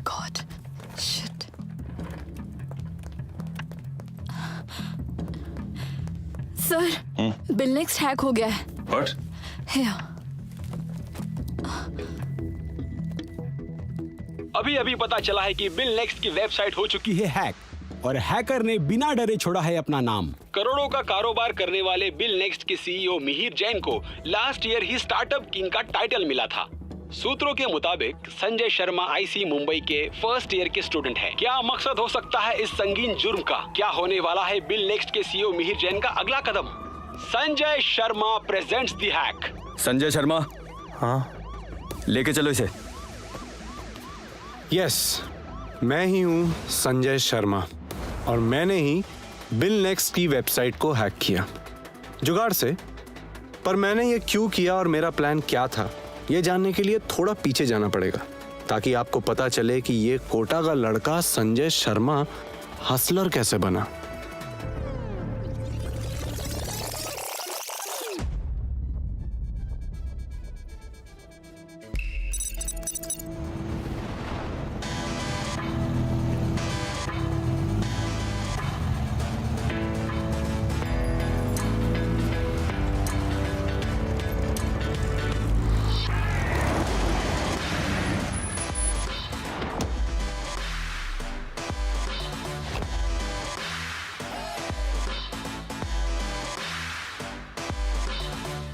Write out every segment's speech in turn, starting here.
God. Shit. Sir, bill next hack हो गया है। What? Here. अभी अभी पता चला है कि बिल नेक्स्ट की वेबसाइट हो चुकी है हैक और हैकर ने बिना डरे छोड़ा है अपना नाम। करोड़ों का कारोबार करने वाले बिल नेक्स्ट के सीईओ मिहिर जैन को लास्ट ईयर ही स्टार्टअप किंग का टाइटल मिला था। सूत्रों के मुताबिक संजय शर्मा आईसी मुंबई के फर्स्ट ईयर के स्टूडेंट हैं। क्या मकसद हो सकता है इस संगीन जुर्म का? क्या होने वाला है बिल नेक्स्ट के सीईओ मिहिर जैन का अगला कदम? Sanjay Sharma presents the hack. Sanjay Sharma, हाँ लेके चलो इसे। यस, मैं ही हूँ संजय शर्मा और मैंने ही बिल नेक्स्ट की वेबसाइट को हैक किया जुगाड़ से। पर मैंने ये क्यों किया और मेरा प्लान क्या था, ये जानने के लिए थोड़ा पीछे जाना पड़ेगा ताकि आपको पता चले कि ये कोटा का लड़का संजय शर्मा हसलर कैसे बना।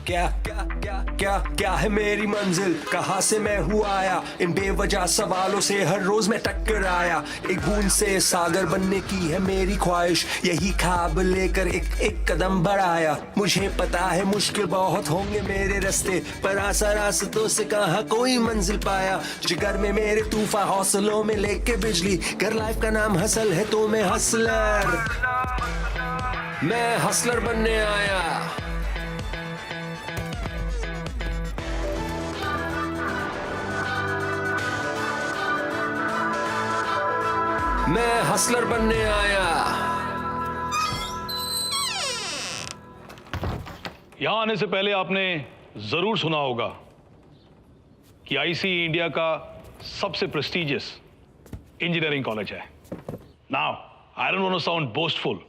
क्या क्या क्या क्या क्या है मेरी मंजिल, कहाँ से मैं हुआ आया, इन बेवजह सवालों से हर रोज मैं टक्कर आया। एक बूंद से सागर बनने की है मेरी ख्वाहिश, यही ख्वाब लेकर एक एक कदम बढ़ाया। मुझे पता है मुश्किल बहुत होंगे मेरे रास्ते, पर आशा रास्तों से कहाँ कोई मंजिल पाया। जिगर में मेरे तूफा, हौसलों में लेके बिजली, कर लाइफ का नाम हसल है तो मैं हसलर, मैं हसलर बनने आया। मैं हसलर बनने आया। यहां आने से पहले आपने जरूर सुना होगा कि आईसी इंडिया का सबसे प्रेस्टिजियस इंजीनियरिंग कॉलेज है। Now I don't want to sound boastful,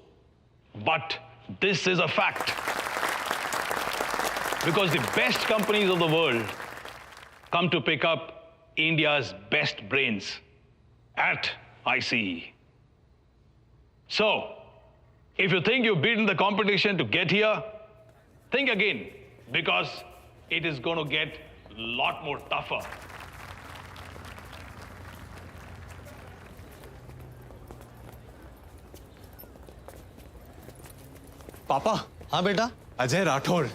but this is a fact, because the best companies of the world come to pick up India's best brains at ICE. So, if you think you've beaten the competition to get here, think again, because it is going to get a lot more tougher. पापा। हाँ बेटा। Ajay Rathore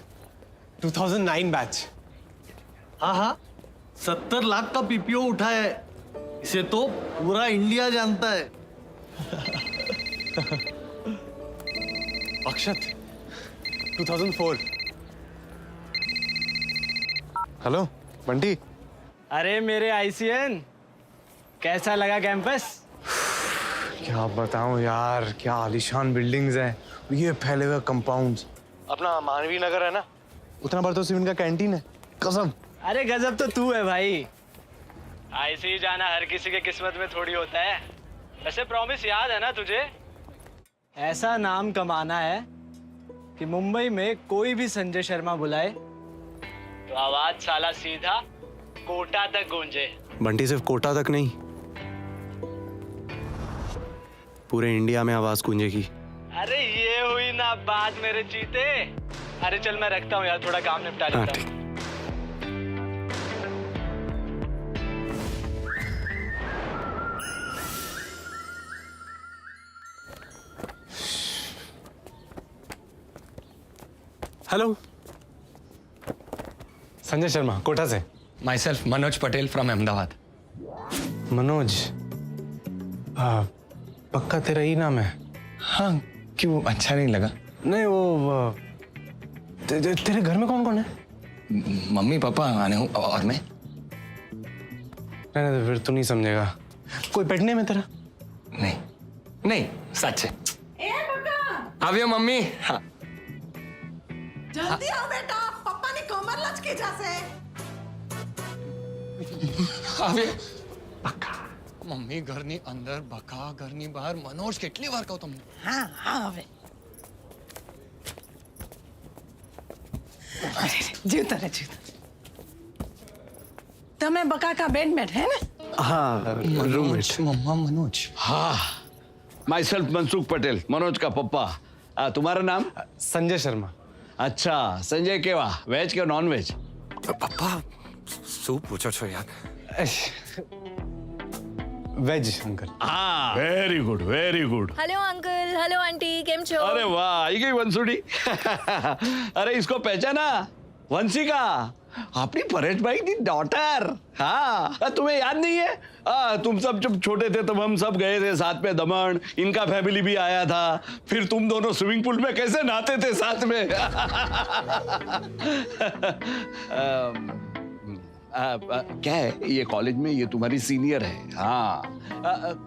2009 batch. हाँ हाँ, 70 लाख का PPO उठा है, इसे तो पूरा इंडिया जानता है। अक्षत 2004। हेलो बंटी। अरे मेरे आईसीएन, कैसा लगा कैंपस? क्या बताऊं यार, क्या आलीशान बिल्डिंग्स हैं, ये फैले हुए कंपाउंड्स। अपना मानवी नगर है ना, उतना बड़ा तो सिर्फ का कैंटीन है, कसम। अरे गजब तो तू है भाई। आईसी जाना हर किसी के किस्मत में थोड़ी होता है। वैसे प्रॉमिस याद है ना तुझे? ऐसा नाम कमाना है कि मुंबई में कोई भी संजय शर्मा बुलाए तो आवाज साला सीधा कोटा तक गूंजे। बंटी सिर्फ कोटा तक नहीं, पूरे इंडिया में आवाज गूंजेगी। अरे ये हुई ना बात मेरे चीते। अरे चल मैं रखता हूँ यार, थोड़ा काम निपटा लेता हूँ। हेलो, संजय शर्मा कोटा से। My self Manoj Patel from Ahmedabad. Manoj, पक्का तेरा ही नाम है? हाँ, क्यों अच्छा नहीं लगा? नहीं वो तेरे घर में कौन कौन है? मम्मी पापा आने हूँ और मैं। नहीं तो फिर तू नहीं समझेगा। कोई पेट नेम है तेरा? नहीं नहीं, सच है। अभी मम्मी। हाँ जल्दी आओ बेटा, पापा ने कमर लचके जैसे। अभी पक्का મમ્મી ઘરની અંદર બકા ઘરની બહાર મનોજ કેટલી વાર કહું તમને હા હા હવે જીવતા રહે જીવતા તમે બકાકા બેડમેટ હે ને हाँ रूममेट મમ્મા મનોજ हाँ माई सेल्फ मनसुख पटेल मनोज का पप्पा तुम्हारा नाम संजय शर्मा अच्छा संजय केवा वेज के नॉन वेज પપ્પા શું પૂછો છો યાર वेज अंकल हाँ very good very good hello uncle hello aunty केम छो अरे वाह आई गई वंसुड़ी अरे इसको पहचाना वंशिका अपनी परेश भाई की डॉटर हाँ तुम्हें याद नहीं है तुम सब जब छोटे थे तब हम सब गए थे साथ में दमन इनका फैमिली भी आया था फिर तुम दोनों स्विमिंग पूल में कैसे नहाते थे साथ में क्या है ये कॉलेज में ये तुम्हारी सीनियर है हाँ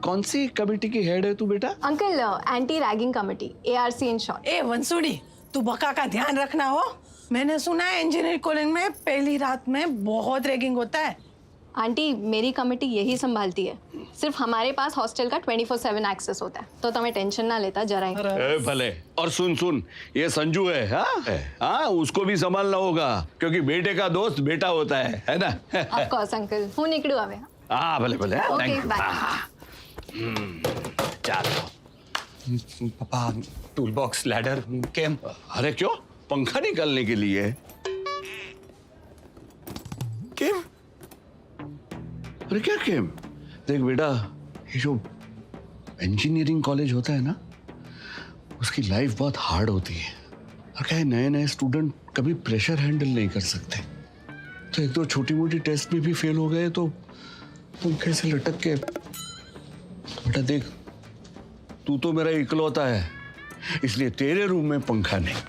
कौन सी कमेटी की हेड है तू बेटा uncle anti ragging committee ARC in short ए वंसुड़ी तू बका का ध्यान रखना हो मैंने सुना है इंजीनियरिंग कॉलेज में पहली रात में बहुत रैगिंग होता है आंटी मेरी कमेटी यही संभालती है सिर्फ हमारे पास हॉस्टल का 24/7 एक्सेस होता है तो तुम्हें टेंशन ना लेता जरा ही भले और सुन सुन ये संजू है हाँ उसको भी संभालना होगा क्योंकि बेटे का दोस्त बेटा होता है ना ऑफ कोर्स अंकल हूँ निकलू हवे हाँ भले भले ओके थैंक यू बाय चलो પપ્પા ટૂલ બોક્સ લેડર કેમ अरे क्यों पंखा निकालने के लिए કેમ अरे क्या केम देख बेटा ये जो इंजीनियरिंग कॉलेज होता है ना उसकी लाइफ बहुत हार्ड होती है और क्या है नए नए स्टूडेंट कभी प्रेशर हैंडल नहीं कर सकते तो एक दो छोटी मोटी टेस्ट में भी फेल हो गए तो पंखे से लटक के बेटा देख तू तो मेरा इकलौता है इसलिए तेरे रूम में पंखा नहीं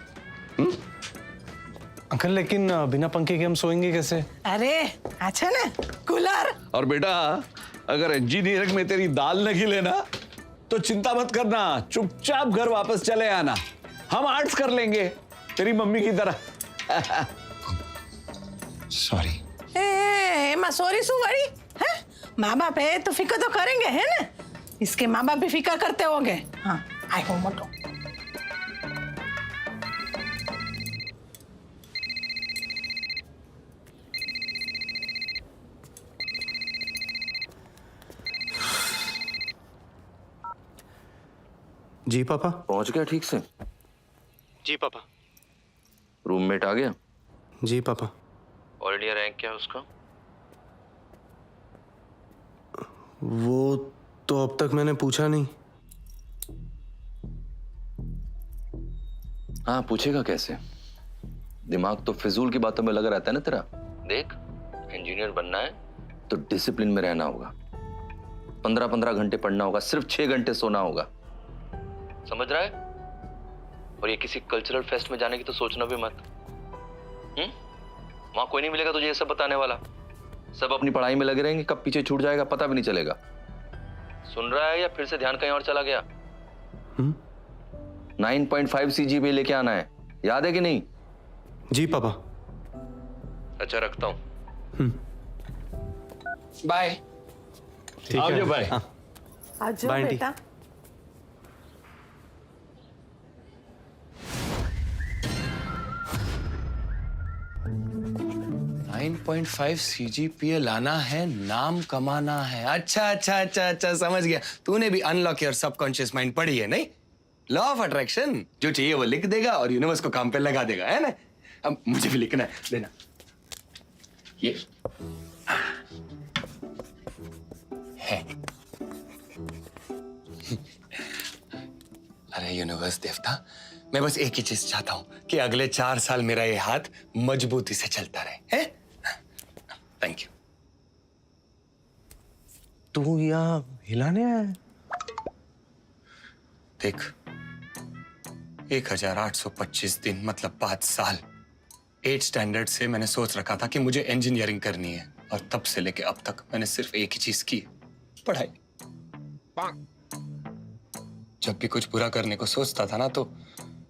अंकल लेकिन बिना पंखे के हम सोएंगे कैसे अरे अच्छा ना कूलर और बेटा अगर इंजीनियरिंग में तेरी दाल न खिले ना तो चिंता मत करना चुपचाप घर वापस चले आना हम आर्ट्स कर लेंगे तेरी मम्मी की तरह સોરી एमा सॉरी सु वड़ी है माँ बाप है तो फिक्र तो करेंगे है ना इसके माँ बाप भी फिक्र करते होंगे हाँ आई हो मोटो जी पापा पहुंच गया ठीक से जी पापा रूममेट आ गया जी पापा ऑल इंडिया रैंक क्या है उसका वो तो अब तक मैंने पूछा नहीं हाँ पूछेगा कैसे दिमाग तो फिजूल की बातों में लगा रहता है ना तेरा देख इंजीनियर बनना है तो डिसिप्लिन में रहना होगा 15-15 घंटे पढ़ना होगा सिर्फ 6 घंटे सोना होगा समझ रहा है और ये किसी कल्चरल फेस्ट में जाने की तो सोचना भी मत वहां कोई नहीं मिलेगा तुझे ये सब बताने वाला सब अपनी पढ़ाई में लगे रहेंगे कब पीछे छूट जाएगा पता भी नहीं चलेगा सुन रहा है या फिर से ध्यान कहीं और चला गया 9.5 CGPA लेके आना है याद है कि नहीं जी पापा अच्छा रखता हूँ બાય आवजो भाई आज बाय आंटी। बेटा 9.5 CGPA लाना है नाम कमाना है अच्छा अच्छा अच्छा अच्छा समझ गया तूने भी अनलॉक योर सबकॉन्शियस माइंड पढ़ी है नहीं लॉ ऑफ अट्रैक्शन जो चाहिए वो लिख देगा और यूनिवर्स को काम पे लगा देगा है ना अब मुझे भी लिखना है देना ये है अरे यूनिवर्स देवता मैं बस एक ही चीज चाहता हूं कि अगले 4 साल मेरा ये हाथ मजबूती से चलता रहे हैं थैंक यू तू यहाँ हिलाने आया है देख 1825 दिन मतलब 5 साल 8 स्टैंडर्ड से मैंने सोच रखा था कि मुझे इंजीनियरिंग करनी है और तब से लेके अब तक मैंने सिर्फ एक ही चीज की पढ़ाई जब भी कुछ बुरा करने को सोचता था ना तो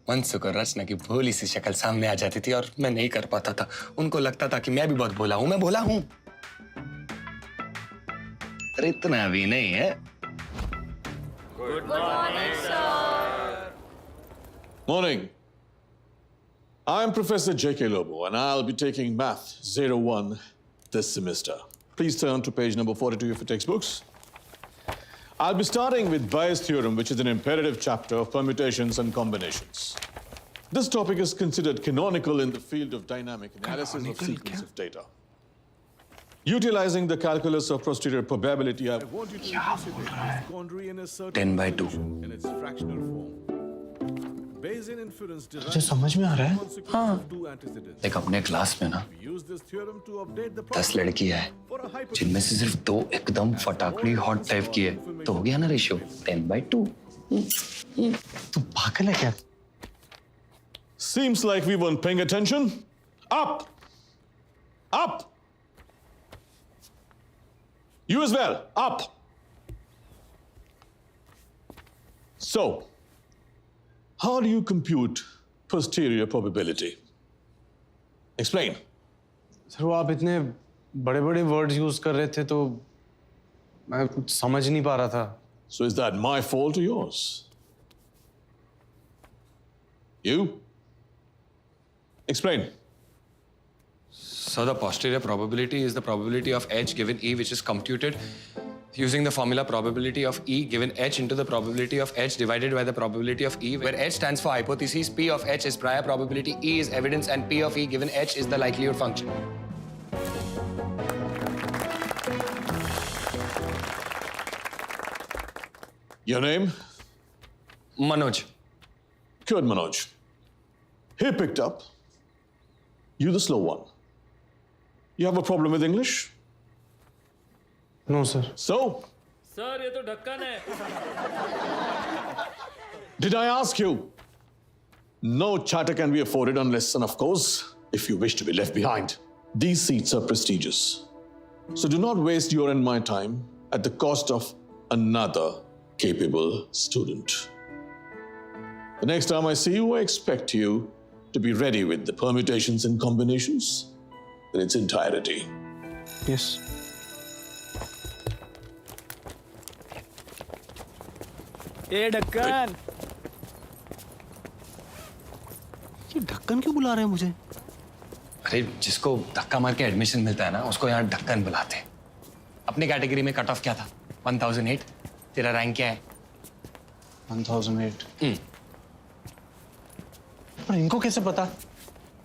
मनसुख और रचना की भोली सी शक्ल सामने आ जाती थी और मैं नहीं कर पाता था उनको लगता था कि मैं भी बहुत भोला हूं मैं भोला हूं पर इतना भी नहीं है। Morning. I'm Professor J.K. Lobo, and I'll be taking Math 01 this semester. Please turn to page number 42 of your textbooks. I'll be starting with Bayes' theorem, which is an imperative chapter of permutations and combinations. This topic is considered canonical in the field of dynamic analysis of sequence of data. Utilizing the calculus of posterior probability, I want you to investigate quandary in a certain 10/2 in its fractional form. Bayesian inference तुझे समझ में आ रहा है? हाँ। two antecedents. देख अपने class में ना Use this theorem to update the 10 लड़कियां हैं, for a hypothesis. जिनमें से सिर्फ 2 एकदम फटाकड़ी हॉट टाइप की है, तो हो गया ना रेशियो 10/2। तू पागल है क्या? Seems like we weren't paying attention. Up! Up! You as well. Up! So, how do you compute posterior probability? Explain. Sir वो आप इतने बड़े-बड़े वर्ड्स यूज कर रहे थे तो मैं कुछ समझ नहीं पा रहा था। So is that my fault or yours? You? Explain. So the posterior probability is the probability of H given E, which is computed using the formula probability of E given H into the probability of H divided by the probability of E, where H stands for hypothesis, P of H is prior probability, E is evidence, and P of E given H is the likelihood function. Your name? Manoj. Good, Manoj. He picked up. You the slow one. You have a problem with English? No, sir. So? Sir ये तो ढक्कन है। Did I ask you? No charter can be afforded unless, and of course, if you wish to be left behind. These seats are prestigious. So do not waste your and my time at the cost of another capable student. The next time I see you, I expect you to be ready with the permutations and combinations in its entirety. Yes. ए ढक्कन। ये ढक्कन क्यों बुला रहे हैं मुझे? अरे जिसको धक्का मार के एडमिशन मिलता है ना, उसको यहाँ ढक्कन बुलाते हैं। अपनी कैटेगरी में कट ऑफ क्या था? 1008। तेरा रैंक क्या है? 1008। पर इनको कैसे पता?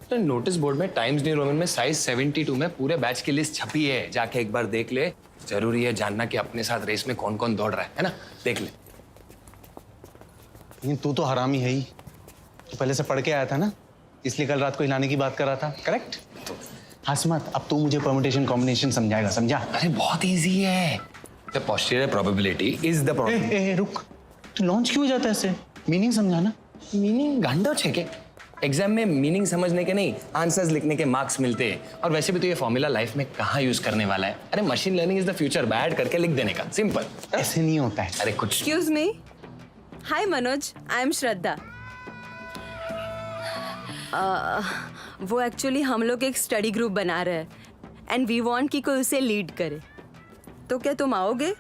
तो नोटिस बोर्ड में टाइम्स न्यू रोमन में साइज 72 में पूरे बैच की लिस्ट छपी है। जाके एक बार देख ले। जरूरी है जानना कि अपने साथ रेस में कौन कौन दौड़ रहा है ना? देख ले। लेकिन तू तो हरामी है ही। तू पहले से पढ़ के आया था ना, इसलिए कल रात को हिलाने की बात कर रहा था। करेक्ट? हंस मत, अब तू मुझे परम्यूटेशन कॉम्बिनेशन समझाएगा, समझा? अरे बहुत इजी है। The posterior probability is the probability. रुक, तू लॉन्च क्यों हो जाता है ऐसे? मीनिंग समझाना। मीनिंग गांडो छे के। एग्जाम में मीनिंग समझने के नहीं, आंसर्स लिखने के मार्क्स मिलते हैं। और वैसे भी तो ये फॉर्मूला लाइफ में कहाँ यूज करने वाला है? अरे machine learning is the future, bad करके लिख देने का, सिंपल। ऐसे नहीं होता है। अरे कुछ excuse me. Hi Manoj, I am Shraddha. वो एक्चुअली हम लोग एक स्टडी ग्रुप बना रहे हैं एंड वी वांट कि कोई उसे लीड करे, तो क्या तुम आओगे?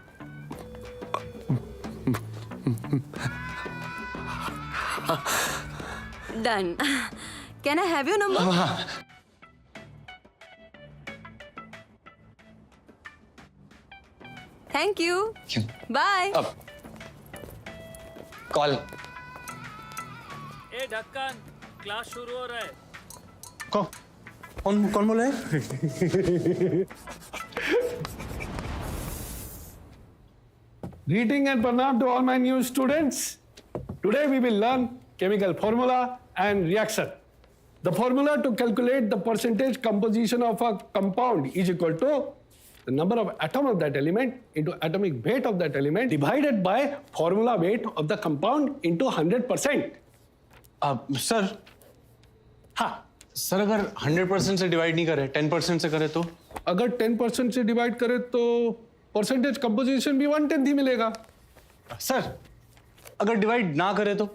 Done. Can I have your number? Thank you. Bye. Call. ए ढक्कन, क्लास शुरू हो रहा है। कौन बोला है? Greeting and pranam to all my new students. Today we will learn chemical formula and reaction. The formula to calculate the percentage composition of a compound is equal to the number of atoms of that element into atomic weight of that element divided by formula weight of the compound into 100%. Sir, हाँ, sir अगर 100% से divide नहीं करे, 10% से करे तो? अगर 10% से डिवाइड करे तो परसेंटेज कंपोजिशन भी 1/10 ही मिलेगा। सर अगर डिवाइड ना करे तो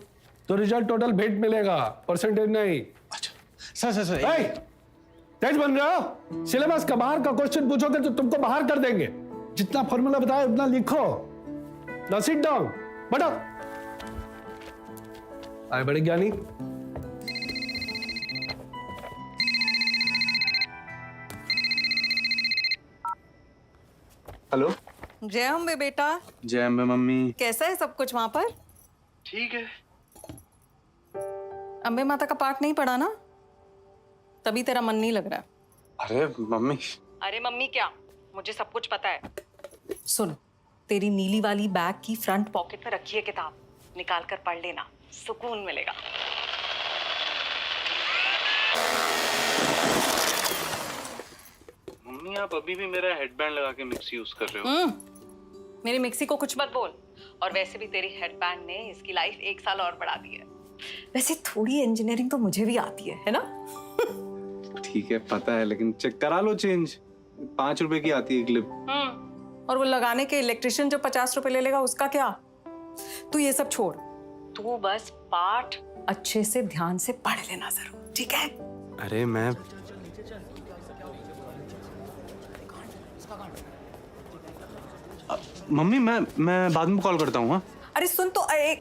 रिजल्ट टोटल वेट मिलेगा, परसेंटेज नहीं। अच्छा सर तेज बन रहे हो? सिलेबस का बाहर का क्वेश्चन पूछोगे तो तुमको बाहर कर देंगे। जितना फॉर्मूला बताया उतना लिखो। नाउ सिट डाउन, बैठो। आए बड़े ज्ञानी। हेलो। जय अम्बे बेटा। जय अम्बे मम्मी। कैसा है सब कुछ वहां पर? ठीक है। अम्बे माता का पाठ नहीं पढ़ा ना, तभी तेरा मन नहीं लग रहा। अरे मम्मी। अरे मम्मी क्या, मुझे सब कुछ पता है। सुन, तेरी नीली वाली बैग की फ्रंट पॉकेट में रखी है किताब, निकाल कर पढ़ लेना, सुकून मिलेगा। मम्मी आप अभी भी मेरा हेडबैंड लगा के मिक्सी यूज कर रहे हो। मेरी मिक्सी को कुछ मत बोल। और वैसे भी तेरी हेडबैंड ने इसकी लाइफ 1 साल और बढ़ा दी है। वैसे थोड़ी इंजीनियरिंग तो मुझे भी आती है ना? ठीक है पता है, लेकिन चेक करा लो चेंज। 5 रुपए की आती है क्लिप। और वो लगाने के इलेक्ट्रिशियन जो 50 रुपए ले लेगा, उसका क्या? तू ये सब छोड़, तू बस पाठ अच्छे से ध्यान से पढ़ लेना जरूर, ठीक है? अरे मैं मम्मी मैं बाद में कॉल करता हूँ। हाँ अरे सुन तो, अरे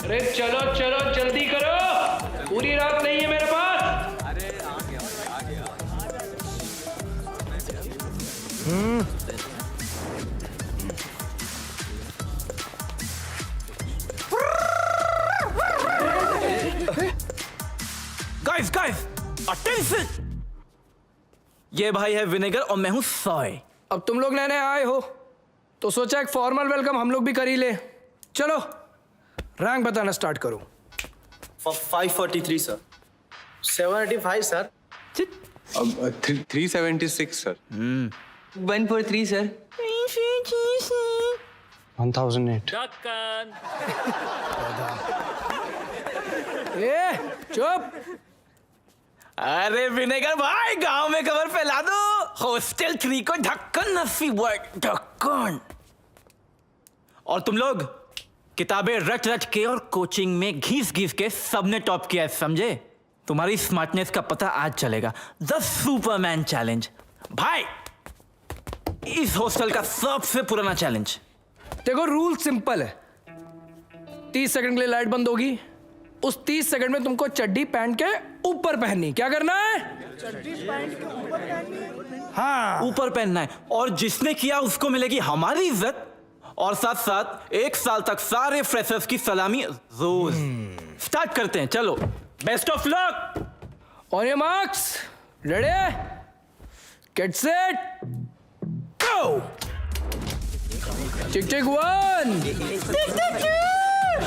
अरे चलो चलो जल्दी करो, पूरी रात नहीं है मेरे पास। गाइस गाइस अटेंशन, ये भाई है विनेगर और मैं हूं सॉय। अब तुम लोग नए आए हो तो सोचा एक फॉर्मल वेलकम हम लोग भी कर ही ले। चलो रैंक बताना स्टार्ट करो। 543 सर। 785 सर। अब 376 सर। 143 सर। 1008। ए चुप। अरे विनेगर भाई, गांव में खबर फैला दो, हॉस्टल 3 को ढक्कन नसीब हुआ, ढक्कन। और तुम लोग किताबें रट रट के और कोचिंग में घीस घीस के सबने टॉप किया है, समझे? तुम्हारी स्मार्टनेस का पता आज चलेगा। द सुपरमैन चैलेंज भाई, इस हॉस्टल का सबसे पुराना चैलेंज। देखो रूल सिंपल है, 30 सेकंड के लिए लाइट बंद होगी। उस 30 सेकंड में तुमको चड्डी पैंट के ऊपर पहननी। क्या करना है? चड्डी पैंट के ऊपर पहननी। हाँ, ऊपर पहनना है। और जिसने किया उसको मिलेगी हमारी इज्जत, और साथ साथ 1 साल तक सारे फ्रेशर्स की सलामी रोज। स्टार्ट करते हैं, चलो। Best of luck. On your marks, ready, get set, go. Tick tick 1, tick tick 2,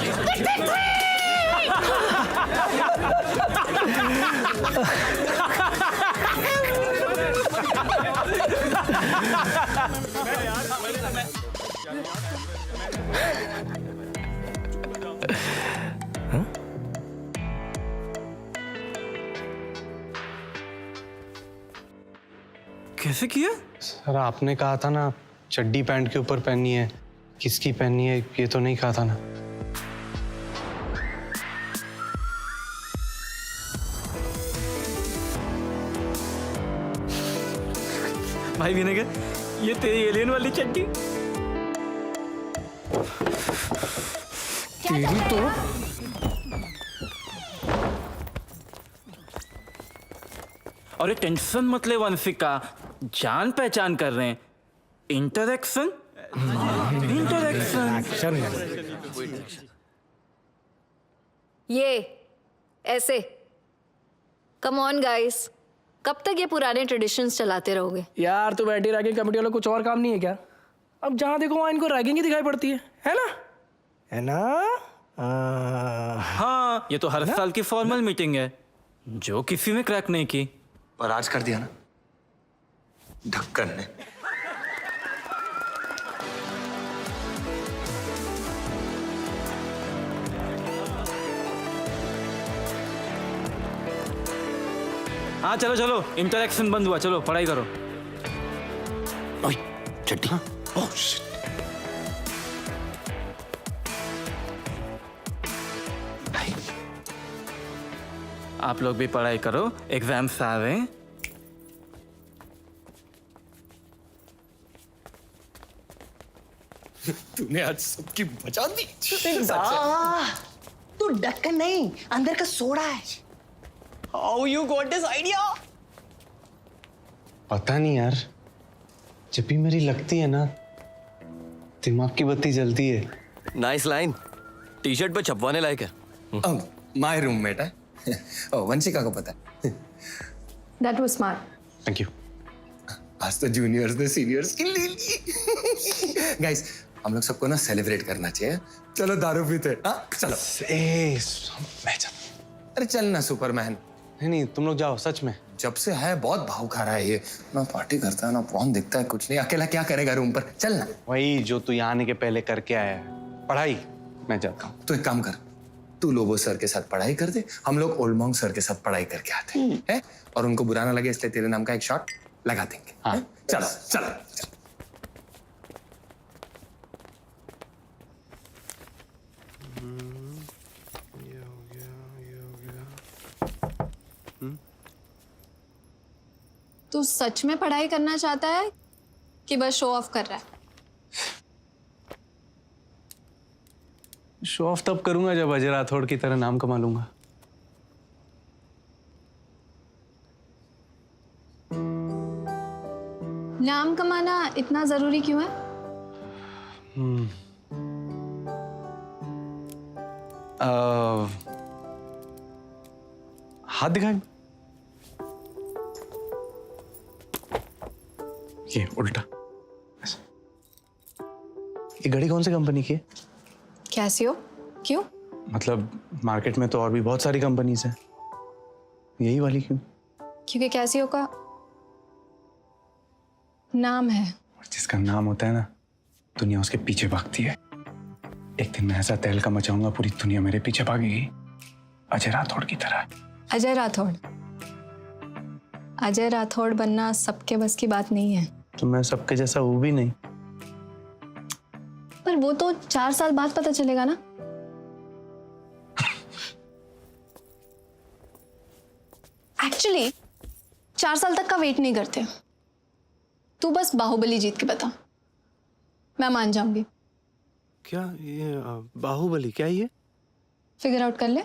tick tick 3। कैसे किया? सर आपने कहा था ना चड्डी पैंट के ऊपर पहननी है, किसकी पहननी है ये तो नहीं कहा था ना। भाई विनेगर, ये तेरी एलियन वाली चड्डी। तेरी तो अरे टेंशन मत ले वंशिका, जान पहचान कर रहे हैं। इंटरेक्शन ये ऐसे। कम ऑन गाइस, कब तक ये पुराने ट्रेडिशंस चलाते रहोगे? यार तू बैठी रैगिंग कमेटी वालों कुछ और काम नहीं है क्या? अब जहां देखो वहां इनको रैगिंग ही दिखाई पड़ती है ना? है ना? हाँ, ये तो हर साल की फॉर्मल मीटिंग है जो किसी ने क्रैक नहीं की। और आज कर दिया ना ढक्कन ने। हाँ चलो चलो, इंटरेक्शन बंद हुआ, चलो पढ़ाई करो। चड्डी। Oh shit. आप लोग भी पढ़ाई करो, एग्जाम्स आ रहे हैं। तूने आज सबकी बचा दी। तू ढक्कन नहीं, अंदर का सोडा है। How you got this idea? पता नहीं यार, जब भी मेरी लगती है ना दिमाग की बत्ती जलती है। नाइस लाइन, टी शर्ट पे छपवाने लायक है। माय रूममेट है। वंशिका को पता है। That was smart. Thank you. आज तो जूनियर्स ने सीनियर्स की ले ली। गाइस, हम लोग सबको ना सेलिब्रेट करना चाहिए। चलो दारू पीते। हाँ चलो। मैं चल। अरे चल ना सुपरमैन। नहीं तुम लोग जाओ, सच में। जब से है बहुत भाव खा रहा है ये, ना पार्टी करता है ना फोन दिखता है, कुछ नहीं। अकेला क्या करेगा रूम पर? चल ना। वही जो तू यहाँ आने के पहले करके आया है, पढ़ाई। मैं जाता हूँ। तो एक काम कर, तू लोबो सर के साथ पढ़ाई कर दे, हम लोग ओल्ड मॉन्ग सर के साथ पढ़ाई करके आते हैं, और उनको बुरा ना लगे इसलिए तेरे नाम का एक शॉट लगा देंगे। हाँ चलो चलो, चलो। तू सच में पढ़ाई करना चाहता है कि बस शो ऑफ कर रहा है? शो ऑफ तब करूंगा जब अजय राठौड़ की तरह नाम कमा लूंगा। नाम कमाना इतना जरूरी क्यों है? हाथ दिखाएं। ये उल्टा। ये घड़ी कौन सी कंपनी की है? कैसियो। क्यों? मतलब मार्केट में तो और भी बहुत सारी कंपनीज हैं, यही वाली क्यों? क्योंकि कैसियो का नाम है। और जिसका नाम होता है ना, दुनिया उसके पीछे भागती है। एक दिन मैं ऐसा तहलका मचाऊंगा, पूरी दुनिया मेरे पीछे भागेगी, अजय राठौड़ की तरह। अजय राठौड़? अजय राठौड़ बनना सबके बस की बात नहीं है। तो मैं सबके जैसा हूँ भी नहीं। पर वो तो 4 साल बाद पता चलेगा ना। एक्चुअली 4 साल तक का वेट नहीं करते। तू बस बाहुबली जीत के बता, मैं मान जाऊंगी। क्या ये बाहुबली? क्या ये? फिगर आउट कर ले।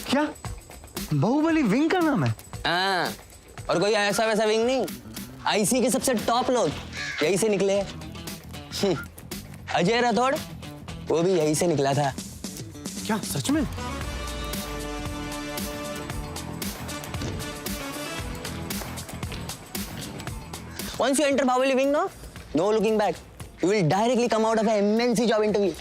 क्या बाहुबली विंग का नाम है? हाँ, और कोई ऐसा वैसा विंग नहीं, आईसी के सबसे टॉप लोग यही से निकले। अजय राठौड़ वो भी यही से निकला था। क्या सच में? Once you enter Bahubali wing, no looking back. You will directly come out of an MNC job interview.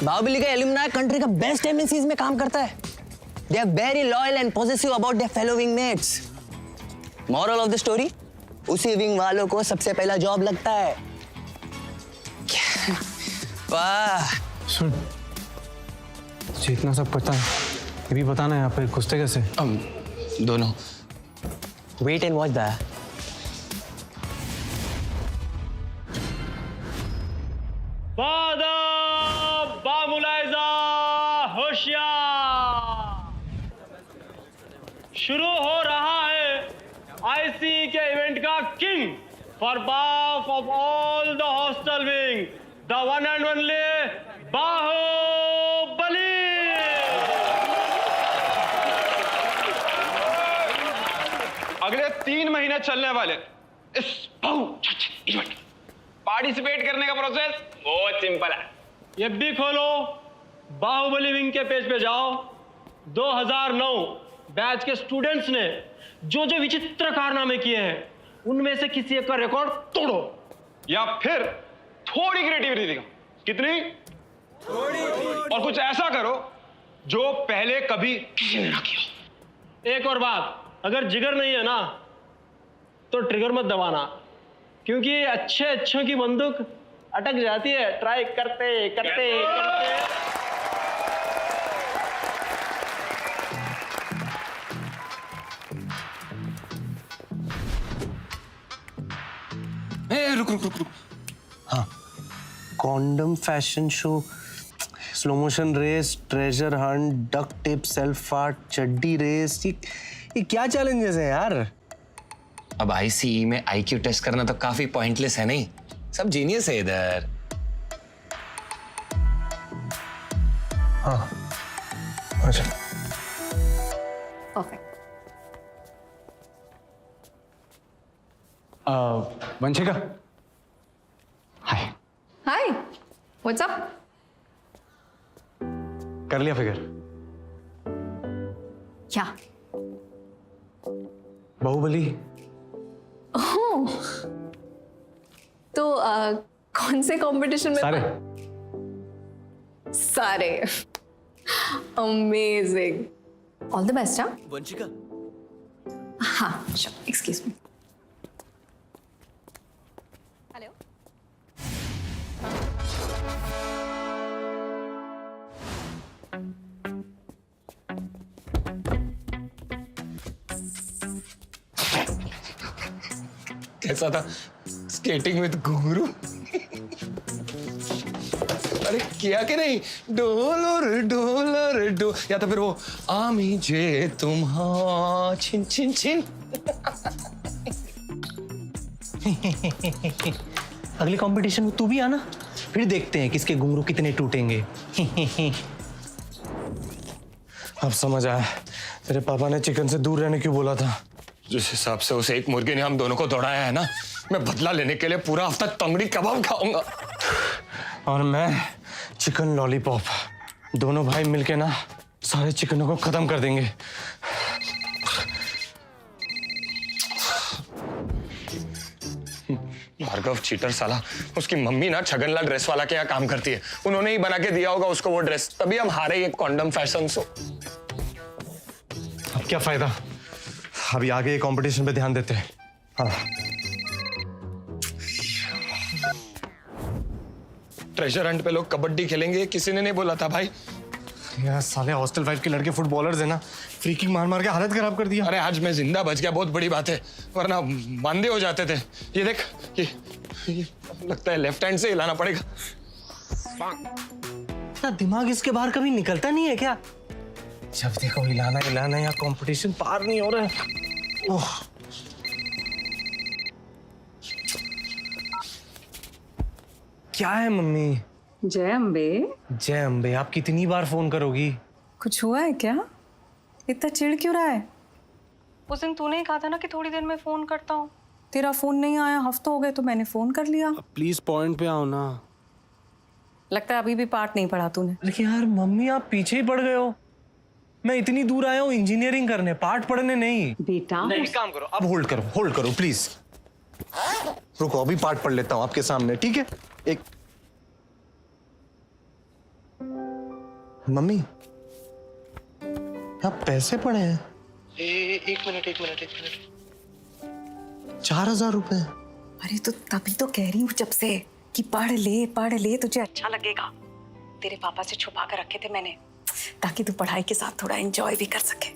Baahubali का एल्यूमनाई कंट्री का बेस्ट एमएनसीज में काम करता है। They are very loyal and possessive about their fellow wingmates. Moral of the story? उसी wing वालों को सबसे पहला जॉब लगता है। वाह। सुन, तुझे इतना सब पता है, ये भी बताना यहाँ पे घुसते कैसे? दोनों। Wait and watch that. बामुलाइजा होशियार। शुरू हो रहा है आईसी के इवेंट का king for both of all the hostel wing, the one and only Baahubali. अगले 3 महीने चलने वाले इस इवेंट पार्टिसिपेट करने का प्रोसेस बहुत सिंपल है। ये भी खोलो, बाहुबली विंग के पेज पे जाओ। 2009 बैच के स्टूडेंट्स ने जो जो विचित्र कारनामे किए हैं, उनमें से किसी एक का रिकॉर्ड तोड़ो, या फिर थोड़ी क्रिएटिविटी दिखाओ। कितनी? थोड़ी। और कुछ ऐसा करो जो पहले कभी किसी ने ना किया। एक और बात, अगर जिगर नहीं है ना तो ट्रिगर मत दबाना, क्योंकि अच्छे अच्छों की बंदूक अटक जाती है ट्राई करते करते करते। रुक रुक रुक रुक। हाँ, condom fashion show, slow motion race, treasure hunt, duck tape self fart, चड्डी रेस, ये क्या चैलेंजेस हैं यार? अब आईसीई में आईक्यू टेस्ट करना तो काफी पॉइंटलेस है नहीं? सब जीनियस है इधर। हाँ, अच्छा। परफेक्ट। वंशिका, हाय। हाय, व्हाट्स अप? कर लिया फिगर? क्या? बाहुबली। ओह, तो कौन से कंपटीशन में? सारे। अमेजिंग। All the best. हाँ वंशिका, हाँ, श्योर, एक्सक्यूज मी। हेलो। कैसा था स्केटिंग विद घुंघरू? अरे किया कि नहीं? डोलर डोलर डो, या तो फिर वो आमी जे तुम्हा छिन छिन छिन। अगले कंपटीशन में तू भी आना, फिर देखते हैं किसके घुंघरू कितने टूटेंगे। अब समझ आया तेरे पापा ने चिकन से दूर रहने क्यों बोला था। जिस हिसाब से उसे एक मुर्गे ने हम दोनों को दौड़ाया है ना, मैं बदला लेने के लिए पूरा हफ्ता तंगड़ी कबाब खाऊंगा। और मैं चिकन लॉलीपॉप। दोनों भाई मिलके ना सारे चिकनों को खत्म कर देंगे। भार्गव चीटर साला, उसकी मम्मी ना छगनलाल ड्रेस वाला के यहाँ काम करती है, उन्होंने ही बना के दिया होगा उसको वो ड्रेस, तभी हम हारे ये कॉन्डम फैशन शो। अब क्या फायदा, अभी आगे कंपटीशन पे ध्यान देते हैं। हाँ। ट्रेजर हंट पे लोग कबड्डी खेलेंगे, किसी ने नहीं बोला था भाई। यार साले हॉस्टल 5 के लड़के फुटबॉलर्स हैं ना, फ्री किक मार मार के हालत खराब कर दिया। अरे आज मैं जिंदा बच गया, बहुत बड़ी बात है, वरना बांधे हो जाते थे। ये देख, ये लगता है लेफ्ट हैंड से हिलाना पड़ेगा। ना दिमाग इसके बाहर कभी निकलता नहीं है क्या? जब देखो हिलाना हिलाना, या कंपटीशन पार नहीं हो रहा है। ओह, क्या है मम्मी? जय अम्बे। जय अम्बे, आप कितनी बार फोन करोगी? कुछ हुआ है क्या? इतना चिढ़ क्यों रहा है? उस दिन तूने ही कहा था ना कि थोड़ी देर में फोन करता हूँ। तेरा फोन नहीं आया, हफ्ते हो गए, तो मैंने फोन कर लिया। प्लीज पॉइंट पे आओ ना। लगता है अभी भी पार्ट नहीं पढ़ा तूने। लेकिन यार मम्मी, आप पीछे ही पड़ गए हो। मैं इतनी दूर आया हूँ इंजीनियरिंग करने, पार्ट पढ़ने नहीं। बेटा नहीं, काम करो, अब होल्ड करो प्लीज। रुको, अभी पार्ट पढ़ लेता हूँ आपके सामने, ठीक है? एक मम्मी, आप पैसे पड़े हैं? एक मिनट 4000 रुपए। अरे तो तभी तो कह रही हूँ जब से कि पढ़ ले, तुझे अच्छा लगेगा। तेरे पापा से छुपा कर रखे थे मैंने, ताकि तू पढ़ाई के साथ थोड़ा एंजॉय भी कर सके।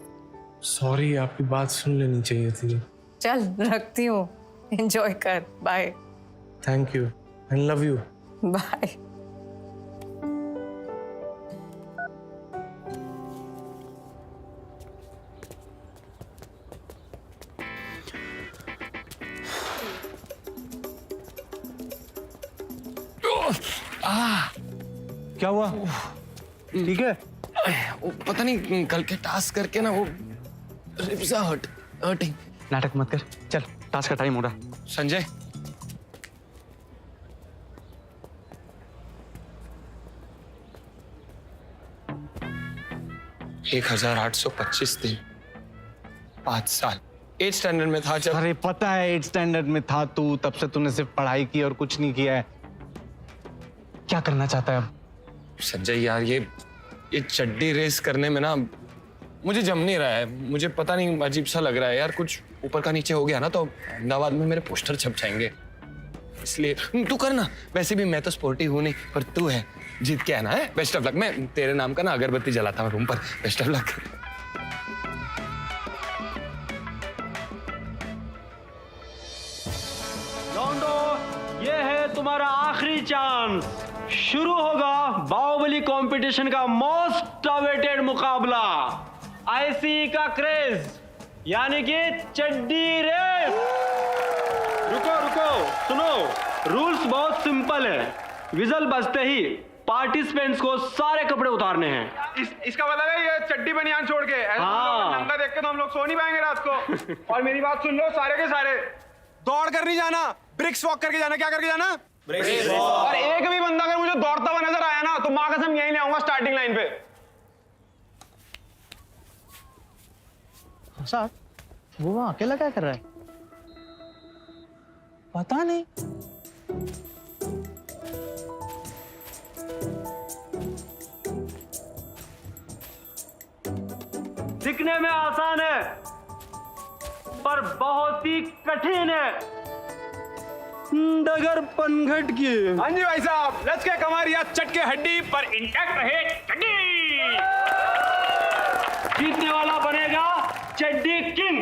सॉरी, आपकी बात सुन लेनी चाहिए थी। चल रखती हूँ, एंजॉय कर, bye. Thank you and love you. Bye. क्या हुआ? ठीक है? वो पता नहीं, कल के टास्क करके ना वो रिब्स आर हर्टिंग। नाटक मत कर, चल टास्क का टाइम हो रहा। संजय, $1825 दिन, 5 साल। 8th स्टैंडर्ड में था जब। अरे पता है 8th स्टैंडर्ड में था तू, तब से तूने सिर्फ पढ़ाई की और कुछ नहीं किया है। क्या करना चाहता है अब? संजय यार, ये चड्डी रेस करने में ना मुझे जम नहीं रहा है। मुझे पता नहीं, अजीब सा लग रहा है यार। कुछ ऊपर का नीचे हो गया ना तो अहमदाबाद में मेरे पोस्टर छप जाएंगे। इसलिए तू करना। वैसे भी मैं तो स्पोर्टी हूँ नहीं, पर तू है, जीत के आना है। Best of luck. मैं तेरे नाम का ना अगरबत्ती जलाता हूँ रूम पर। Best of luck. लौंडो, ये है तुम्हारा आखिरी चांस। शुरू होगा बाहुबली कंपटीशन का मोस्ट अवेटेड मुकाबला, आईसी का क्रेज, यानी कि चड्डी रेस। रुको रुको, सुनो, रूल्स बहुत सिंपल है। विजल बजते ही पार्टिसिपेंट्स को सारे कपड़े उतारने हैं। इसका मतलब है ये चड्डी बनियान छोड़ के नंगा देख के तो हम लोग सो नहीं पाएंगे रात को। और मेरी बात सुन लो सारे के सारे, दौड़ कर नहीं जाना, ब्रिक्स वॉक करके जाना। क्या करके जाना? और एक भी बंदा अगर मुझे दौड़ता हुआ नजर आया ना तो माँ कसम यहीं ले आऊंगा स्टार्टिंग लाइन पे। साहब, वो वहां अकेला क्या कर रहा है? पता नहीं। दिखने में आसान है पर बहुत ही कठिन है। डगर पनघट की। हाँ जी भाई साहब, लचके कमरिया चटके हड्डी पर इंटैक्ट रहे चड्डी। जीतने वाला बनेगा चड्डी किंग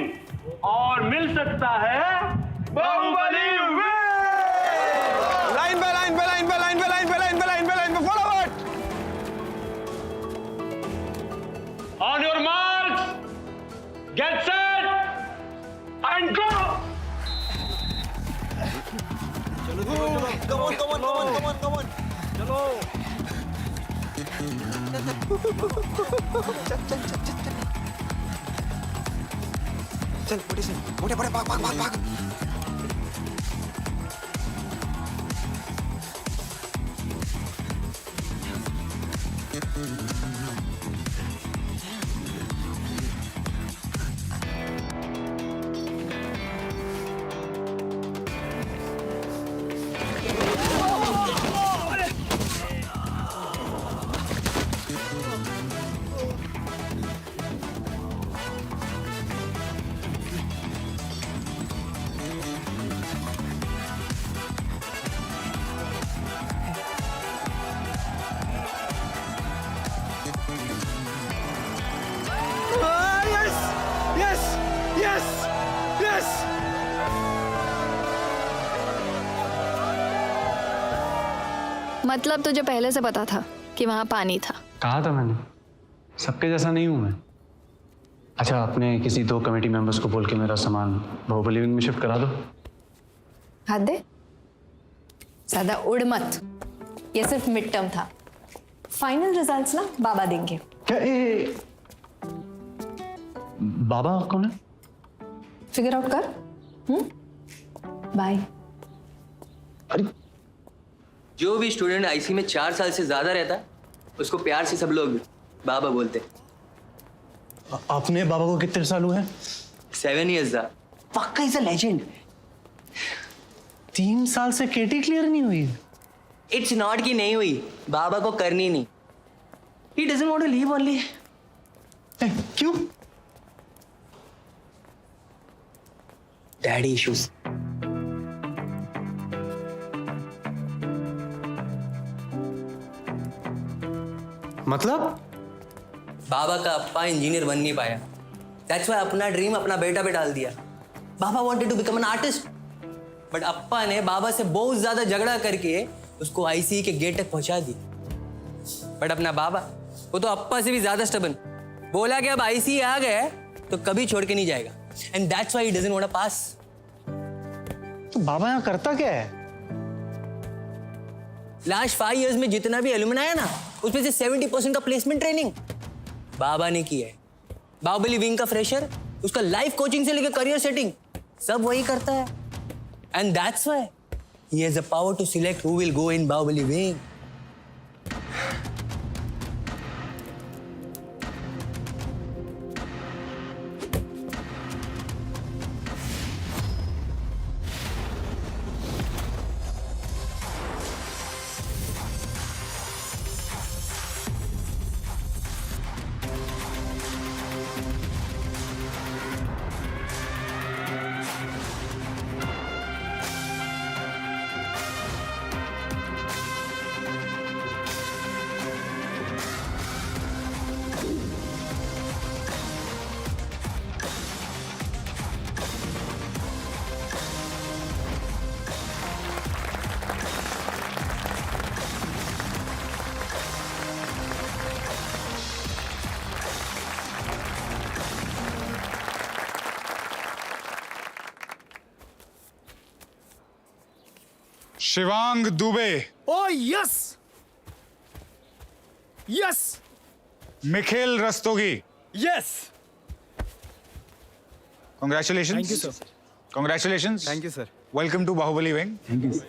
और मिल सकता है बाहुबली। लाइन पे लाइन पे लाइन पे लाइन पे लाइन पे लाइन पे लाइन पे लाइन पे फटाफट। On your marks, get set and go. चलो चल बड़े से मोटे बड़े भाग भाग भाग भाग। मतलब तुझे पहले से पता था कि वहां पानी था? कहा था मैंने, सबके जैसा नहीं हूं मैं। अच्छा, अपने किसी 2 कमेटी मेंबर्स को बोल के मेरा सामान बाहुबली विंग में शिफ्ट करा दो। हाथ दे, ज्यादा उड़ मत। ये सिर्फ मिड टर्म था, फाइनल रिजल्ट्स ना बाबा देंगे। क्या बाबा कौन है? फिगर आउट कर। बाय। अरे जो भी स्टूडेंट आईसी में 4 साल से ज्यादा रहता है उसको प्यार से सब लोग बाबा बोलते। अपने बाबा को कितने साल हुए हैं? 7 years। पक्का इज अ लेजेंड। 3 साल से केटी क्लियर नहीं हुई। इट्स नॉट कि नहीं हुई, बाबा को करनी नहीं। He doesn't want to leave only. क्यों? Daddy issues. मतलब बाबा का अप्पा इंजीनियर बन नहीं पाया, दैट्स व्हाई अपना ड्रीम अपना बेटा पे डाल दिया। बाबा wanted to become an artist, but अप्पा ने बाबा से बहुत ज्यादा झगड़ा करके उसको आईसी के गेट तक पहुंचा दी। बट अपना बाबा, वो तो अप्पा से भी ज्यादा स्टबन, बोला कि अब आईसी आ गया तो कभी छोड़ के नहीं जाएगा, and that's why he doesn't want to pass. तो बाबा यहाँ करता क्या है? लास्ट 5 years में जितना भी एलुमनाई है ना, उसमें से 70% का प्लेसमेंट ट्रेनिंग बाबा ने की है। बाहुबली विंग का फ्रेशर, उसका लाइफ कोचिंग से लेकर करियर सेटिंग सब वही करता है, and that's why he has the power to select who will go in Bahubali wing. Shivang Dubey, oh yes yes Mikhil Rastogi. Yes Congratulations. Thank you, sir. Congratulations. Thank you sir. Welcome to Bahubali Wing. Thank you.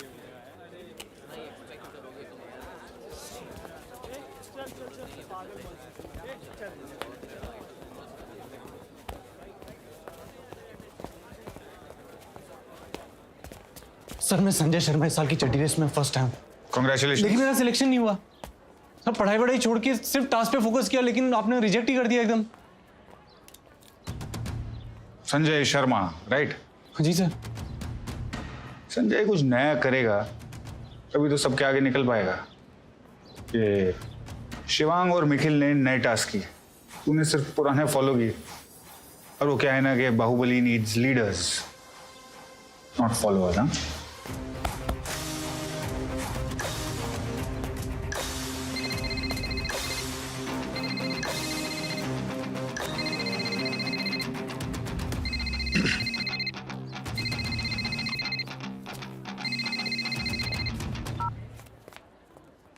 Sir मैं संजय शर्मा इस साल की चड्डी race में first आया हूँ, Congratulations. लेकिन मेरा सिलेक्शन नहीं हुआ। सर पढ़ाई वढ़ाई छोड़ के सिर्फ टास्क पे फोकस किया, लेकिन आपने रिजेक्ट ही कर दिया एकदम। संजय शर्मा, राइट? जी सर। संजय कुछ नया करेगा तभी तो सबके आगे निकल पाएगा। ये शिवांग और मिखिल ने नए टास्क किए, तूने सिर्फ पुराने फॉलो किए। और वो क्या है ना कि Baahubali needs leaders not followers. हाँ,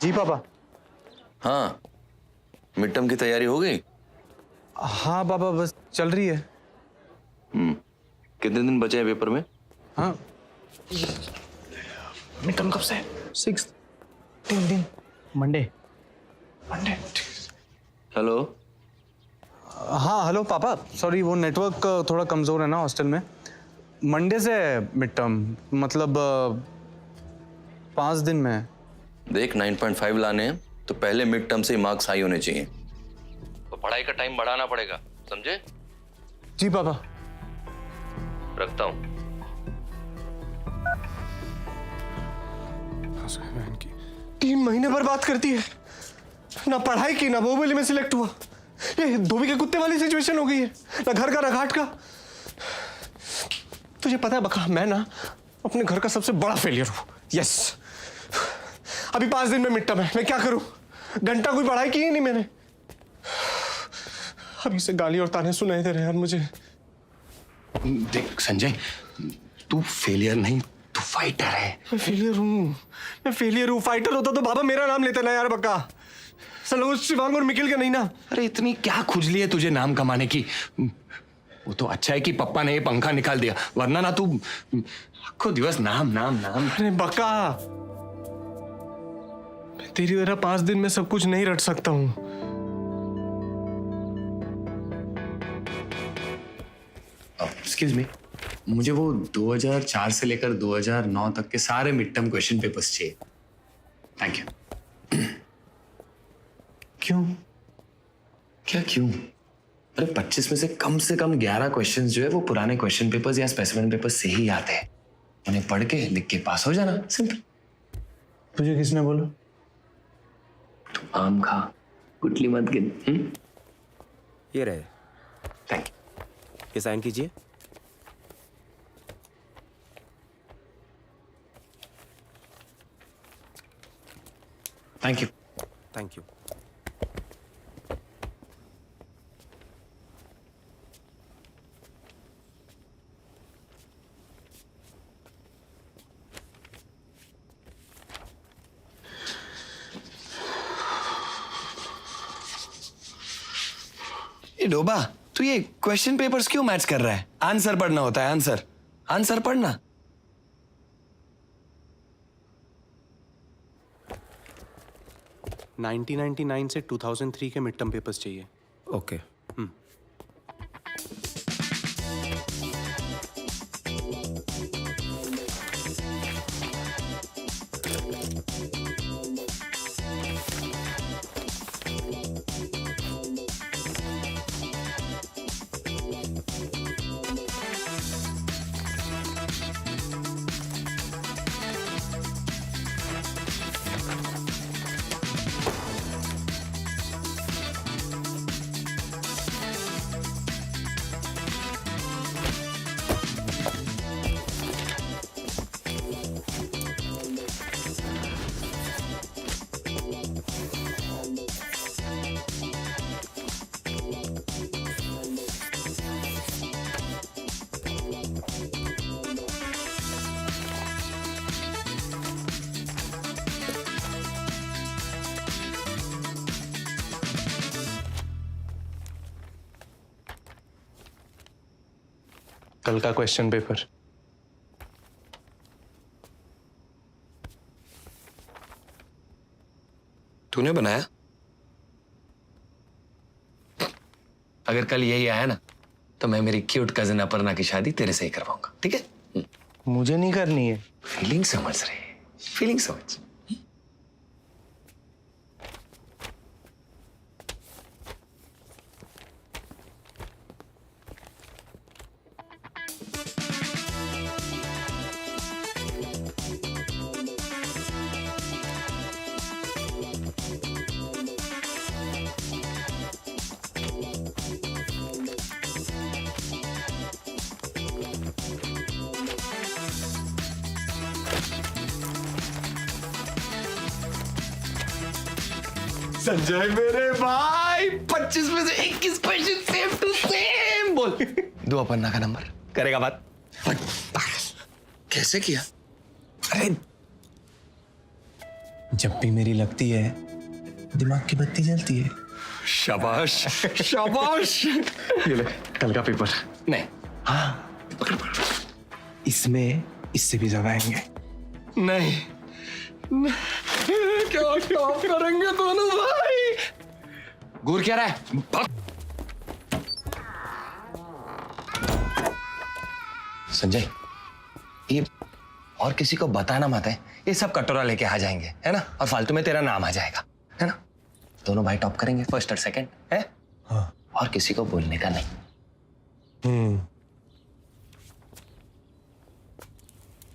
जी पापा। हाँ, मिड टर्म की तैयारी हो गई? हाँ पापा, बस चल रही है। कितने दिन बचे हैं पेपर में? हाँ मिड टर्म कब से है? 6 3 दिन मंडे। हेलो। हाँ हेलो पापा, सॉरी वो नेटवर्क थोड़ा कमज़ोर है ना हॉस्टल में। मंडे से मिड टर्म, मतलब 5 दिन में है। देख 9.5 लाने हैं तो पहले मिड टर्म से ही मार्क्स हाई होने चाहिए, तो पढ़ाई का टाइम बढ़ाना पड़ेगा, समझे? जी पापा। रखता हूँ। 3 महीने पर बात करती है, ना पढ़ाई की ना बाहुबली में सिलेक्ट हुआ। ये धोबी के कुत्ते वाली सिचुएशन हो गई है, ना घर का ना घाट का। तुझे पता है बका, मैं ना अपने घर का सबसे बड़ा फेलियर हूँ। यस, अभी 5 दिन में मिड टर्म है, मैं क्या करूं? घंटा कोई पढ़ाई की ही नहीं मैंने। अभी से गाली और ताने सुनाई दे रहे हैं यार मुझे। देख संजय, तू फेलियर नहीं, तू फाइटर है। मैं फेलियर हूँ। फाइटर होता तो बाबा मेरा नाम लेते ना यार बका। सलोज शिवांग और मिखिल का नहीं ना। अरे इतनी क्या खुजली है तुझे नाम कमाने की? वो तो अच्छा है कि पप्पा ने ये पंखा निकाल दिया, वरना ना तू आखो दिवस नाम नाम नाम। अरे बका, मैं तेरी तरह 5 दिन में सब कुछ नहीं रट सकता हूँ। एक्सक्यूज मी, मुझे वो 2004 से लेकर 2009 तक के सारे मिड टर्म क्वेश्चन पेपर्स चाहिए। Thank you. क्यों? क्या क्यों? अरे 25 में से कम 11 क्वेश्चंस जो है वो पुराने क्वेश्चन पेपर्स या स्पेसिमेन पेपर्स से ही आते हैं। उन्हें पढ़ के लिख के पास हो जाना, सिंपल। तुझे किसने बोला? तू आम खा, गुटली मत गिन। ये रहे। Thank you. ये साइन कीजिए। Thank you. Thank you. ये डोबा, तू ये क्वेश्चन पेपर्स क्यों मैच कर रहा है? आंसर पढ़ना होता है, आंसर। आंसर पढ़ना। 1999 से 2003 के मिड टर्म पेपर्स चाहिए। ओके। कल का क्वेश्चन पेपर। तूने बनाया? अगर कल यही आया ना तो मैं मेरी क्यूट कजिन अपर्णा की शादी तेरे से ही करवाऊंगा, ठीक है? मुझे नहीं करनी है। फीलिंग समझ रहे, फीलिंग समझ। संजय मेरे भाई 25 में से 21 क्वेश्चन सेम टू सेम। बोल दो अपर्णा का नंबर। करेगा बात? कैसे किया? अरे जब भी मेरी लगती है दिमाग की बत्ती जलती है। शाबाश शाबाश। ये ले कल का पेपर। नहीं, हाँ इसमें इससे भी ज्यादा आएंगे। नहीं, क्या क्या करेंगे दोनों भाई? घूर क्या रहा है? संजय, ये और किसी को बताना मत है, ये सब कटोरा लेके आ जाएंगे, है ना? और फालतू में तेरा नाम आ जाएगा, है ना? दोनों भाई टॉप करेंगे, फर्स्ट और सेकंड, है? हाँ। और किसी को बोलने का नहीं।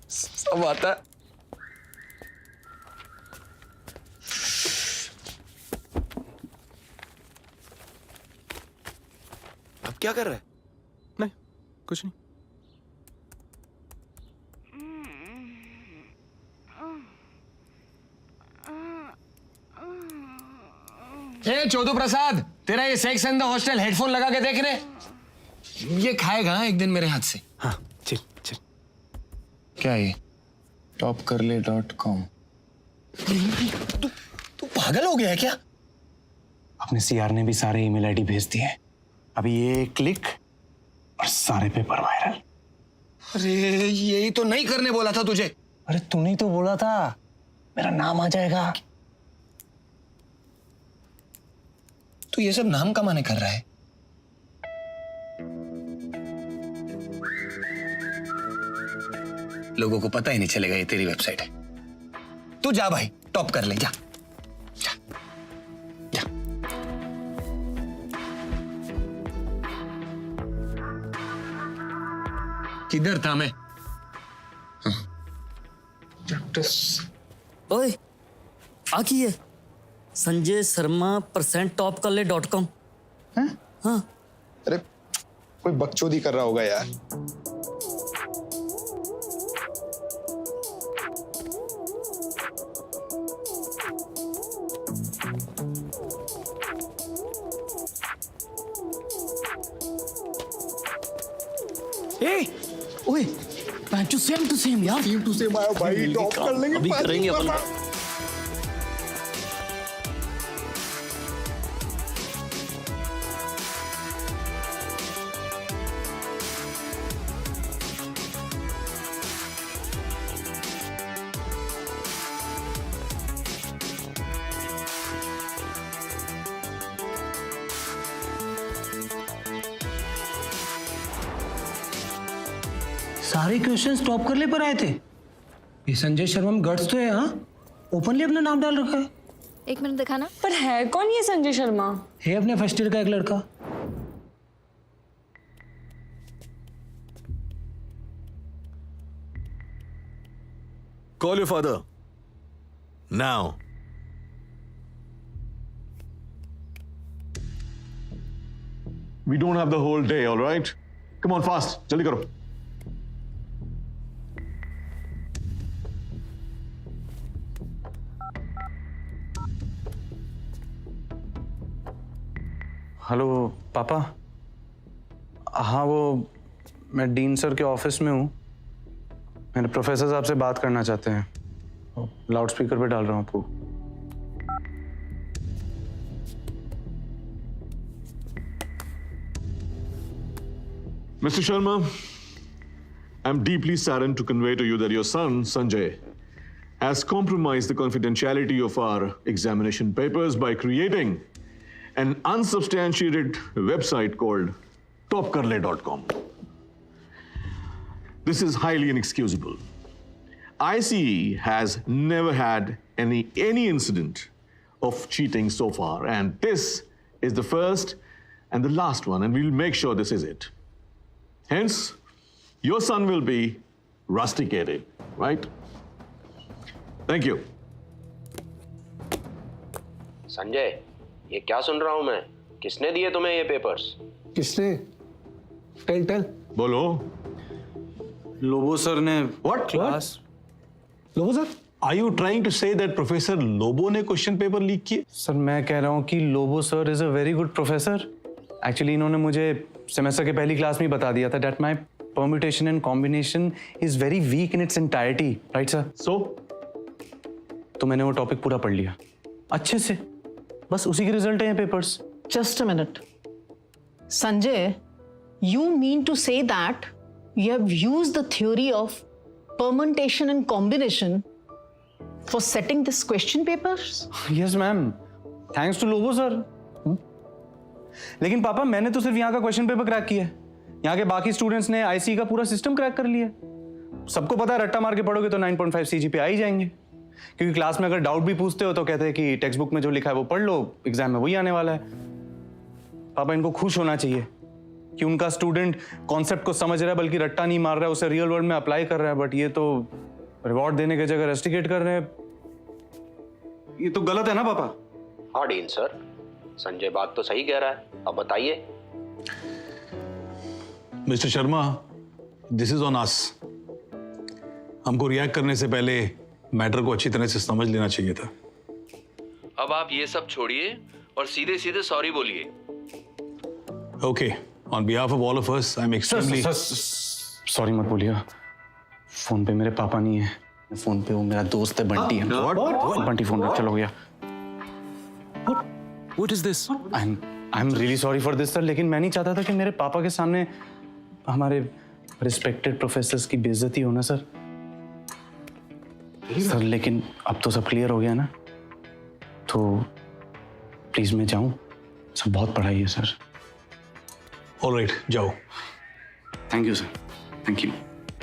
सब आता है। अब क्या कर रहा है? नहीं, कुछ नहीं। ए चोदू प्रसाद, तेरा ये sex and the hostel headphone लगा के देख रहे, ये खाएगा एक दिन मेरे हाथ से। हाँ चल चल। क्या ये topkarle.com? तू पागल हो गया है क्या? अपने सीआर ने भी सारे ईमेल आईडी भेज दिए। अभी ये क्लिक और सारे पेपर वायरल। अरे यही तो नहीं करने बोला था तुझे। अरे तूने तो बोला था मेरा नाम आ जाएगा। तू ये सब नाम कमाने कर रहा है। लोगों को पता ही नहीं चलेगा ये तेरी वेबसाइट है। तू जा भाई, टॉप कर ले, जा जा जा। किधर था मैं? ओए आ की है संजय शर्मा %topkarle.com। हाँ अरे कोई बकचोदी कर रहा होगा यार। ओए पैंचो सेम टू सेम यार। सेम टू सेम आया भाई, टॉप कर लेंगे। अभी करेंगे अपन। सारे क्वेश्चंस टॉप करले पर आए थे। ये संजय शर्मा में गट्स तो है। हाँ ओपनली अपना नाम डाल रखा है। एक मिनट दिखाना। पर है कौन ये संजय शर्मा? है अपने फर्स्ट ईयर का एक लड़का। Call your father. Now. We don't have the whole day, all right? Come on, fast. जल्दी करो. हेलो पापा। हाँ वो मैं डीन सर के ऑफिस में हूँ। मेरे प्रोफेसर साहब से बात करना चाहते हैं। लाउड स्पीकर पे डाल रहा हूँ आपको। Mr. Sharma, I'm deeply saddened to convey to you that your son, Sanjay, has compromised the confidentiality of our examination papers by creating an unsubstantiated website called topkarle.com. This is highly inexcusable. ICE has never had any incident of cheating so far, and this is the first and the last one, and we'll make sure this is it. Hence, your son will be rusticated, right? Thank you. Sanjay, ये क्या सुन रहा हूं मैं? किसने दिए तुम्हें ये papers? किसने? टेल बोलो। लोबो सर ने What? Class Lobo sir, Are you trying to say that Professor Lobo ने क्वेश्चन पेपर लीक किए? सर मैं कह रहा हूँ कि Lobo sir is a very good professor. Actually इन्होंने मुझे सेमेस्टर के पहली क्लास में ही बता दिया था that my permutation and combination is very weak in its entirety, right sir? तो मैंने वो टॉपिक पूरा पढ़ लिया अच्छे से, बस उसी के रिजल्ट है ये papers. Just a minute. Sanjay, you mean to say that you have used the theory of permutation and combination for setting this question papers? Yes ma'am, thanks to Lobo sir. लेकिन पापा मैंने तो सिर्फ यहाँ का क्वेश्चन पेपर क्रैक किया है, यहाँ के बाकी स्टूडेंट्स ने आईसी का पूरा सिस्टम क्रैक कर लिया। सबको पता है रट्टा मार के पढ़ोगे तो 9.5 सीजीपीए आ ही जाएंगे, क्योंकि क्लास में अगर डाउट भी पूछते हो तो कहते हैं कि टेक्स्ट बुक में जो लिखा है वो पढ़ लो, एग्जाम में वही आने वाला है। पापा इनको खुश होना चाहिए कि उनका स्टूडेंट कॉन्सेप्ट को समझ रहा है, बल्कि रट्टा नहीं मार रहा है, उसे रियल वर्ल्ड में अप्लाई कर रहा है। बट ये तो रिवॉर्ड देने की जगह रेस्टिकेट कर रहे हैं, ये तो गलत है ना पापा? हाँ डीन सर, संजय बात तो सही कह रहा है, अब बताइए। Mister Sharma, this is on us. हमको रिएक्ट करने से पहले मैटर को अच्छी तरह से समझ लेना चाहिए था। अब आप ये सब छोड़िए और सीधे सीधे सॉरी बोलिए। Okay, on behalf of all of us I am extremely sorry मत बोलिएगा। फोन पे मेरे पापा नहीं है, फोन पे वो मेरा दोस्त है बंटी है। बंटी फोन रख चलो गया। What is this? I'm really sorry for this sir, लेकिन मैं नहीं चाहता था कि मेरे पापा के सामने हमारे रिस्पेक्टेड प्रोफेसर्स की बेइज्जती हो ना सर। सर लेकिन अब तो सब क्लियर हो गया ना, तो प्लीज मैं जाऊं? सब बहुत पढ़ाई है सर। ऑलराइट, जाओ। Thank you sir, thank you.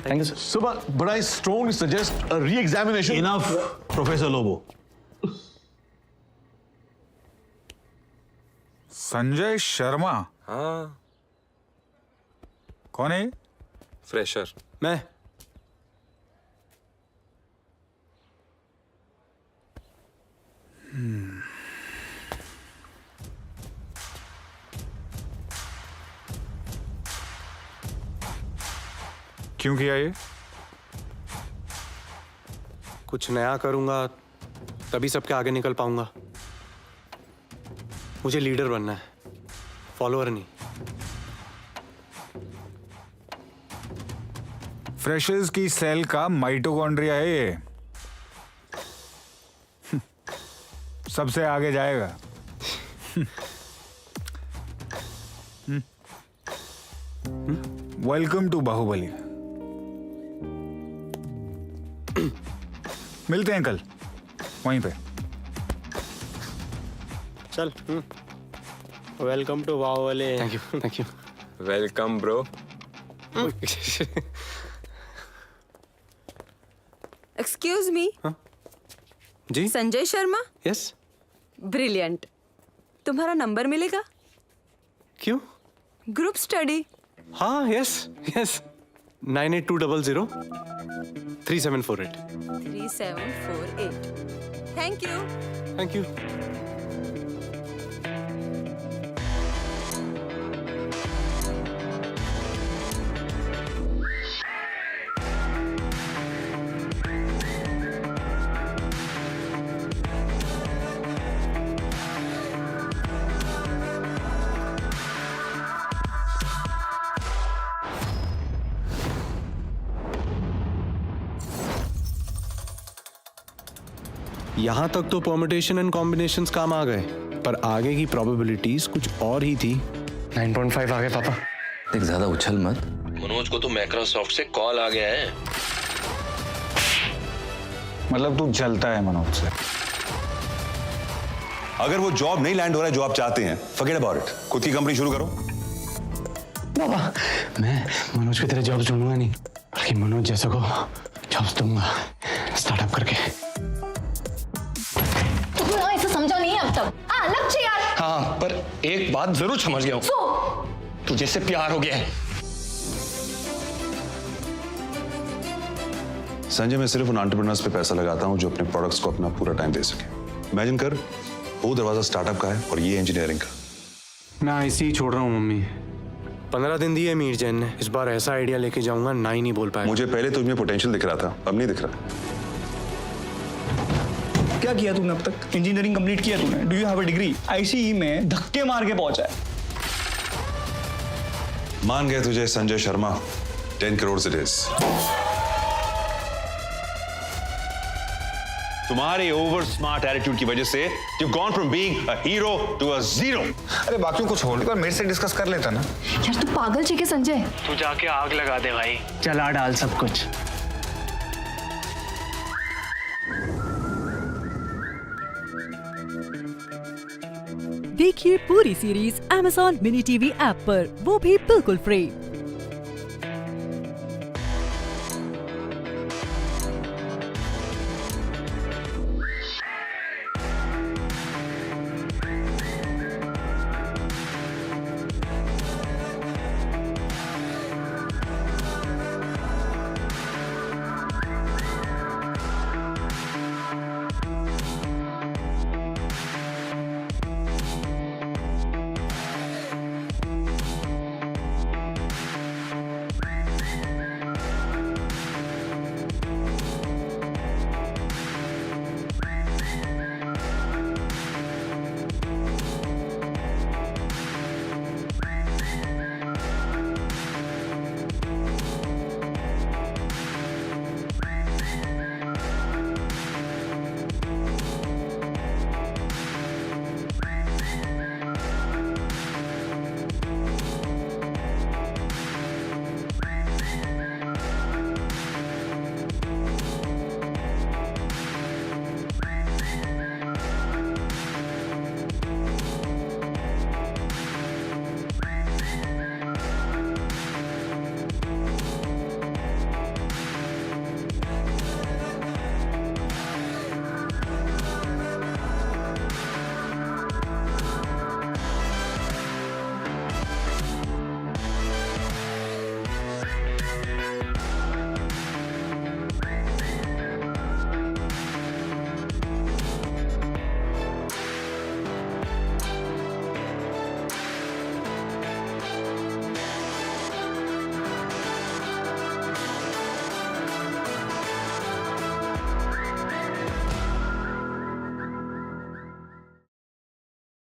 Thank you sir. सुबह but I strongly suggest a reexamination. Enough professor Lobo. Sanjay Sharma? हाँ। कौन है? फ्रेशर। मैं। क्यों किया ये? कुछ नया करूंगा तभी सबके आगे निकल पाऊंगा। मुझे लीडर बनना है, फॉलोअर नहीं। फ्रेशर्स की सेल का माइटोकॉन्ड्रिया है ये, सबसे आगे जाएगा। Welcome to Bahubali. मिलते हैं कल वहीं पे। चल। Welcome to Bahubali. Thank you, thank you. Welcome bro. Excuse me. जी? संजय शर्मा? यस। ब्रिलियंट। तुम्हारा नंबर मिलेगा? क्यों? Group study. हाँ, यस यस। 9820037448। 3748। थैंक यू। थैंक यू। यहां तक तो परम्यूटेशन एंड कॉम्बिनेशंस काम आ गए, पर आगे की प्रोबेबिलिटीज कुछ और ही थी। 9.5 आ गए पापा। देख, ज्यादा उछल मत, मनोज को तो माइक्रोसॉफ्ट से कॉल आ गया है। मतलब तू जलता है मनोज से? अगर वो जॉब नहीं लैंड हो रहा है जो आप चाहते हैं, फॉरगेट अबाउट इट, खुद की कंपनी शुरू करो। बाबा, मैं मनोज की तरह जॉब ढूंढूंगा नहीं, बल्कि मनोज जैसे को जॉब्स दूंगा स्टार्टअप करके। तू ना इसे समझा नहीं है अब तक। अलग से यार। हाँ, पर एक बात जरूर समझ गया हूँ, तुझे से प्यार हो गया है। संजय, मैं सिर्फ उन एंटरप्रेन्योर्स पे पैसा लगाता हूं जो अपने प्रोडक्ट्स को अपना पूरा टाइम दे सके। इमेजिन कर, वो दरवाजा स्टार्टअप का है और ये इंजीनियरिंग का। मैं ऐसे ही छोड़ रहा हूँ मम्मी। 15 दिन दिए मीर जैन ने, इस बार ऐसा आइडिया लेके जाऊंगा ना ही नहीं बोल पाया। मुझे पहले तुझमें पोटेंशियल दिख रहा था, अब नहीं दिख रहा। क्या किया तूने अब तक? इंजीनियरिंग कंप्लीट किया तूने? Do you have a degree? ICE में धक्के मार के पहुंचा है। मान गए तुझे संजय शर्मा, 10 करोड़ इट इज। तुम्हारे ओवर स्मार्ट एटीट्यूड की वजह से you gone from being a hero to a zero. अरे बाकियों को छोड़ कर मेरे से डिस्कस कर लेता ना। यार तू पागल है क्या संजय? तू जाके आग लगा दे भाई। चला डाल सब कुछ। देखिए पूरी series Amazon mini TV app पर, वो भी बिल्कुल फ्री।